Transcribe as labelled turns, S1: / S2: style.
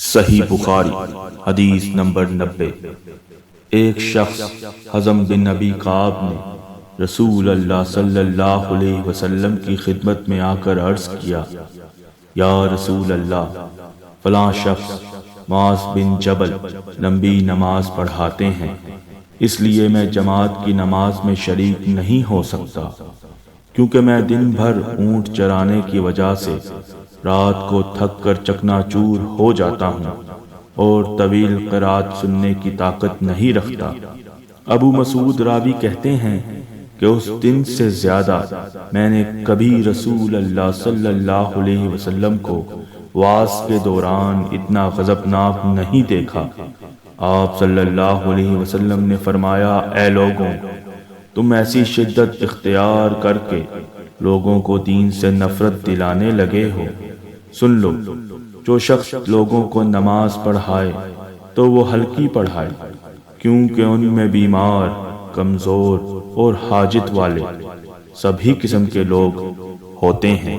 S1: صحیح بخاری حدیث نمبر 90۔ ایک شخص حزم بن نبی کعب نے رسول اللہ صلی اللہ علیہ وسلم کی خدمت میں آ کر عرض کیا، یا رسول اللہ، فلاں شخص معاذ بن جبل لمبی نماز پڑھاتے ہیں، اس لیے میں جماعت کی نماز میں شریک نہیں ہو سکتا، کیونکہ میں دن بھر اونٹ چرانے کی وجہ سے رات کو تھک کر چکنا چور ہو جاتا ہوں اور طویل قرات سننے کی طاقت نہیں رکھتا۔ ابو مسعود راوی کہتے ہیں کہ اس دن سے زیادہ میں نے کبھی رسول اللہ صلی اللہ علیہ وسلم کو واس کے دوران اتنا غضبناک نہیں دیکھا۔ آپ صلی اللہ علیہ وسلم نے فرمایا، اے لوگوں، تم ایسی شدت اختیار کر کے لوگوں کو دین سے نفرت دلانے لگے ہو۔ سن لو، جو شخص لوگوں کو نماز پڑھائے تو وہ ہلکی پڑھائے، کیونکہ ان میں بیمار، کمزور اور حاجت والے سبھی قسم کے لوگ ہوتے ہیں۔